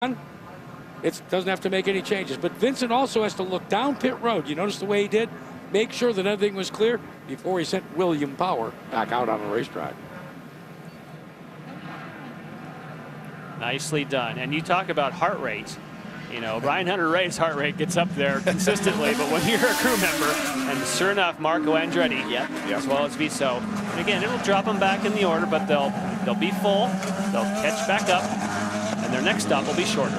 it doesn't have to make any changes. But Vincent also has to look down pit road. You notice the way he did? Make sure that everything was clear before he sent William Power back out on the racetrack. Nicely done. And you talk about heart rate. You know, Ryan Hunter-Reay's heart rate gets up there consistently, but when you're a crew member, and sure enough, Marco Andretti, as well as Viso. And again, it'll drop them back in the order, but they'll be full, they'll catch back up, and their next stop will be shorter.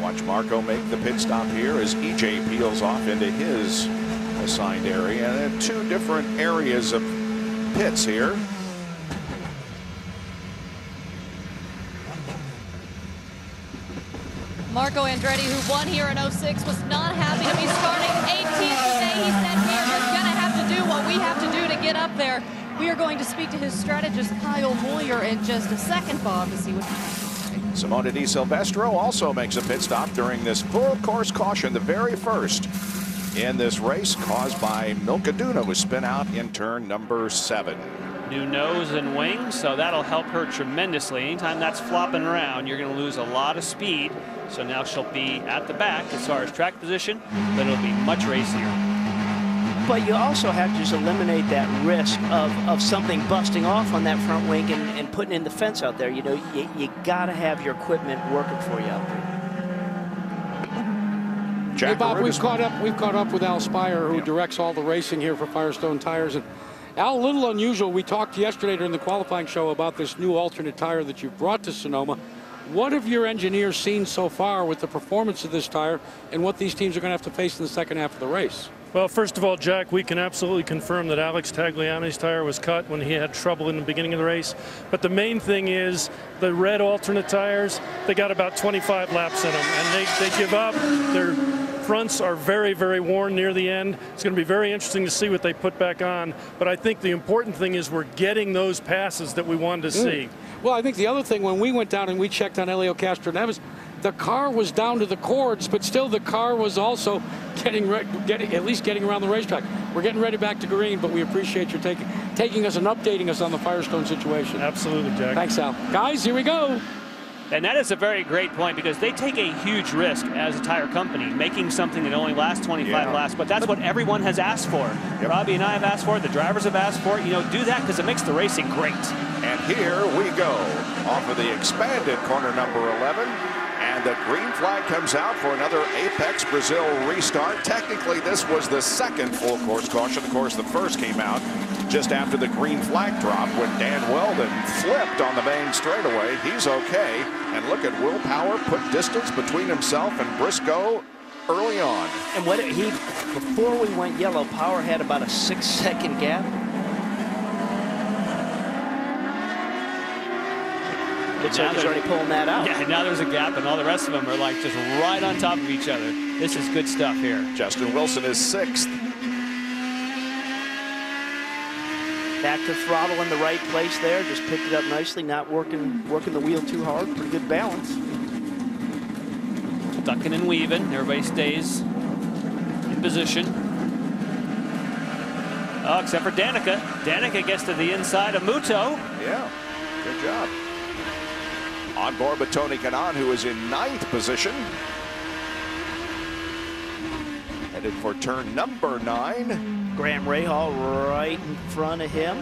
Watch Marco make the pit stop here as EJ peels off into his assigned area. And 2 different areas of pits here. Marco Andretti, who won here in 06, was not happy to be starting 18th today. He said, we are just going to have to do what we have to do to get up there. We are going to speak to his strategist, Kyle Moyer, in just a second, Bob, to see what he has to say. Simone Di Silvestro also makes a pit stop during this full course caution, the very first in this race, caused by Milcaduna, who spin out in turn number 7. New nose and wings, so that'll help her tremendously. Anytime that's flopping around, you're going to lose a lot of speed. So now she'll be at the back as far as track position, but it'll be much racier. But you also have to just eliminate that risk of something busting off on that front wing and putting in the fence out there. You know, you got to have your equipment working for you out there. Hey, Bob, we've caught up with Al Spire, who directs all the racing here for Firestone Tires. And Al, a little unusual. We talked yesterday during the qualifying show about this new alternate tire that you've brought to Sonoma. What have your engineers seen so far with the performance of this tire and what these teams are going to have to face in the second half of the race? Well, first of all, Jack, we can absolutely confirm that Alex Tagliani's tire was cut when he had trouble in the beginning of the race. But the main thing is the red alternate tires, they got about 25 laps in them, and they give up. Their fronts are very, very worn near the end. It's going to be very interesting to see what they put back on. But I think the important thing is we're getting those passes that we wanted to see. Well, I think the other thing, when we went down and we checked on Helio Castroneves, the car was down to the cords, but still the car was also at least getting around the racetrack. We're getting ready back to green, but we appreciate you taking us and updating us on the Firestone situation. Absolutely, Jack. Thanks, Al. Guys, here we go. And that is a very great point, because they take a huge risk as a tire company, making something that only lasts 25 laps, but that's what everyone has asked for. Robbie and I have asked for it, the drivers have asked for it. You know, do that because it makes the racing great. And here we go off of the expanded corner number 11. And the green flag comes out for another Apex Brazil restart. Technically, this was the second full course caution. Of course, the first came out just after the green flag drop when Dan Weldon flipped on the main straightaway. He's okay. And look at Will Power put distance between himself and Briscoe early on. And what before we went yellow, Power had about a 6-second gap. Looks like he's already pulling that out. Yeah, now there's a gap, and all the rest of them are like just right on top of each other. This is good stuff here. Justin Wilson is 6th. Back to throttle in the right place there. Just picked it up nicely, not working the wheel too hard. Pretty good balance. Ducking and weaving. Everybody stays in position. Oh, except for Danica. Danica gets to the inside of Muto. Yeah, good job. On board with Tony Kanaan, who is in 9th position. Headed for turn number 9. Graham Rahal right in front of him.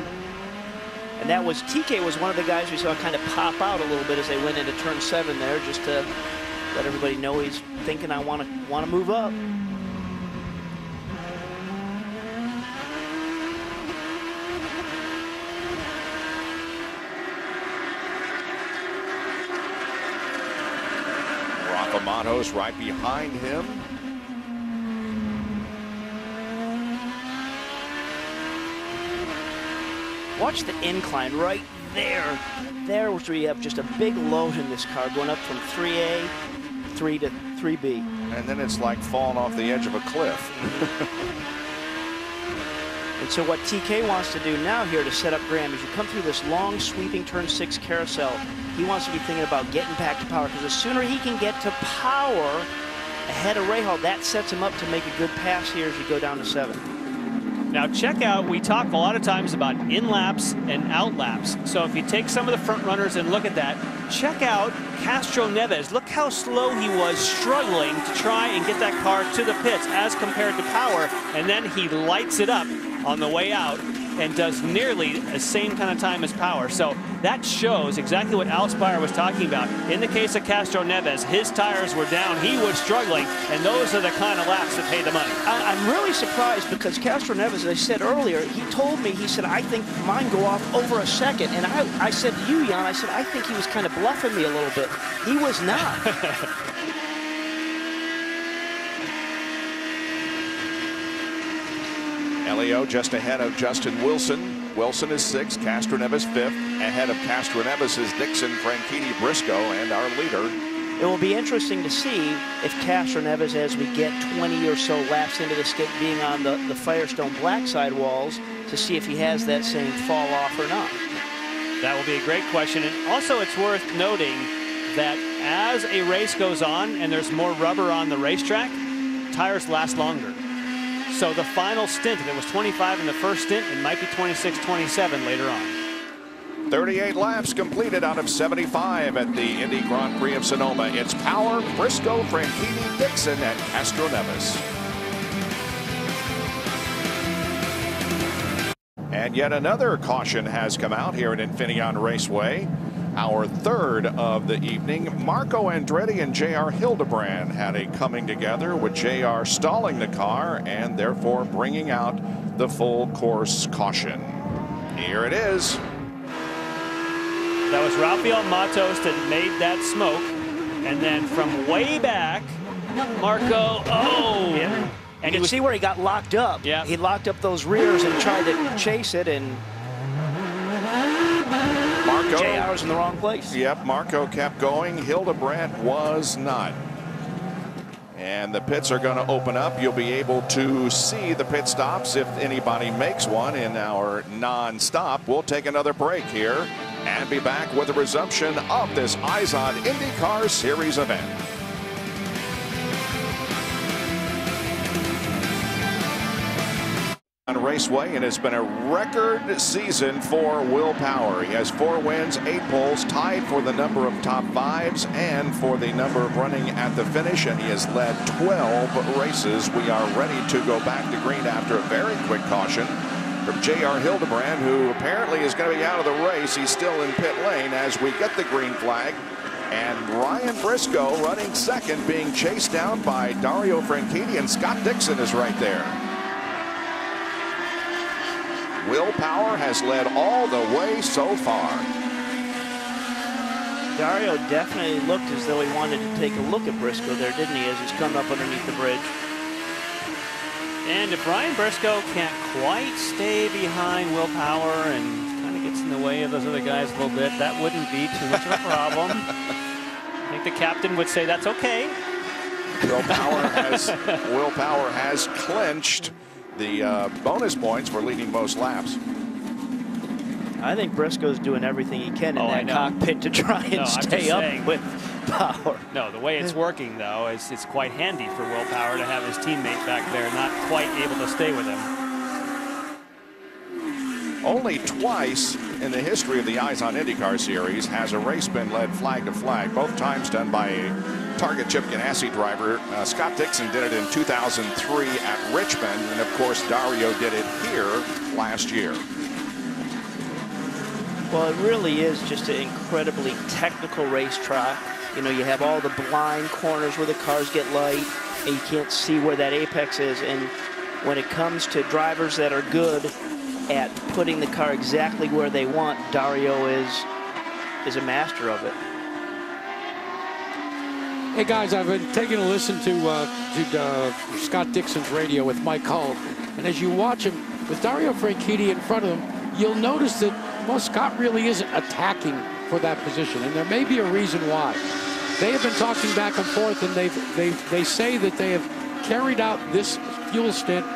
And that was, TK was one of the guys we saw kind of pop out a little bit as they went into turn 7 there, just to let everybody know he's thinking, I want to move up. Matos right behind him. Watch the incline right there. There was where you have just a big load in this car going up from 3A, 3 to 3B. And then it's like falling off the edge of a cliff. And so what TK wants to do now here to set up Graham is you come through this long sweeping turn 6 carousel. He wants to be thinking about getting back to Power, because the sooner he can get to Power ahead of Rahal, that sets him up to make a good pass here as you go down to 7. Now check out, we talk a lot of times about in-laps and out-laps. So if you take some of the front runners and look at that, check out Castro Neves. Look how slow he was struggling to try and get that car to the pits as compared to Power. And then he lights it up on the way out and does nearly the same kind of time as Power. So that shows exactly what Al Spire was talking about. In the case of Castro Neves, his tires were down, he was struggling, and those are the kind of laps that pay the money. I'm really surprised because Castro Neves, as I said earlier, he told me, he said, I think mine go off over a second. And I said to you, Jan, I said, I think he was kind of bluffing me a little bit. He was not. Elio just ahead of Justin Wilson. Wilson is 6th, Castro Neves 5th. Ahead of Castro Neves is Dixon, Franchitti, Briscoe, and our leader. It will be interesting to see if Castro Neves, as we get 20 or so laps into the skid, being on the Firestone black side walls, to see if he has that same fall off or not. That will be a great question. And also it's worth noting that as a race goes on and there's more rubber on the racetrack, tires last longer. So the final stint, if it was 25 in the first stint, it might be 26, 27 later on. 38 laps completed out of 75 at the Indy Grand Prix of Sonoma. It's Power, Briscoe, Franchitti, Dixon, and Castro Neves. And yet another caution has come out here at Infineon Raceway. Our third of the evening, Marco Andretti and J.R. Hildebrand had a coming together, with J.R. stalling the car and therefore bringing out the full course caution. Here it is. That was Rafael Matos that made that smoke. And then from way back, Marco, yeah. And you can see where he got locked up. Yeah. He locked up those rears and tried to chase it, and Marco, JR was in the wrong place. Yep, Marco kept going. Hildebrand was not. And the pits are going to open up. You'll be able to see the pit stops if anybody makes one in our non-stop. We'll take another break here and be back with a resumption of this IZOD IndyCar Series event. On Raceway, and it's been a record season for Will Power. He has 4 wins, 8 poles, tied for the number of top 5s and for the number of running at the finish, and he has led 12 races. We are ready to go back to green after a very quick caution from J.R. Hildebrand, who apparently is going to be out of the race. He's still in pit lane as we get the green flag. And Ryan Briscoe running second, being chased down by Dario Franchitti, and Scott Dixon is right there. Will Power has led all the way so far. Dario definitely looked as though he wanted to take a look at Briscoe there, didn't he, as he's come up underneath the bridge. and if Ryan Briscoe can't quite stay behind Will Power and kind of gets in the way of those other guys a little bit, that wouldn't be too much of a problem. I think the captain would say that's okay. Will Power has clinched the bonus points for leading most laps. I think Briscoe's doing everything he can in that cockpit to try and stay up with Power. No, the way it's working, though, is it's quite handy for Will Power to have his teammate back there not quite able to stay with him. Only twice in the history of the IZOD IndyCar Series has a race been led flag to flag, both times done by a Target Chip Ganassi driver. Scott Dixon did it in 2003 at Richmond, and of course Dario did it here last year. Well, it really is just an incredibly technical racetrack. You know, you have all the blind corners where the cars get light, and you can't see where that apex is. And when it comes to drivers that are good at putting the car exactly where they want, Dario is a master of it. Hey guys, I've been taking a listen to Scott Dixon's radio with Mike Hull, and as you watch him with Dario Franchitti in front of him, you'll notice that, well, Scott really isn't attacking for that position, and there may be a reason why. They have been talking back and forth, and they say that they have carried out this fuel stint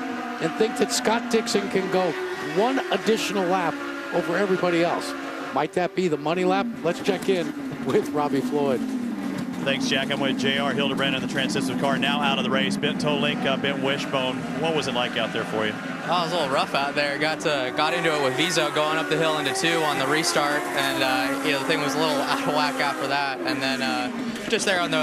and think that Scott Dixon can go one additional lap over everybody else. Might that be the money lap? Let's check in with Robbie Floyd. Thanks, Jack. I'm with J.R. Hildebrand in the Transistor car, now out of the race. Bent toe link, bent wishbone. What was it like out there for you? Oh, it was a little rough out there. Got into it with Viso going up the hill into 2 on the restart, and the thing was a little out of whack after that. And then just there on the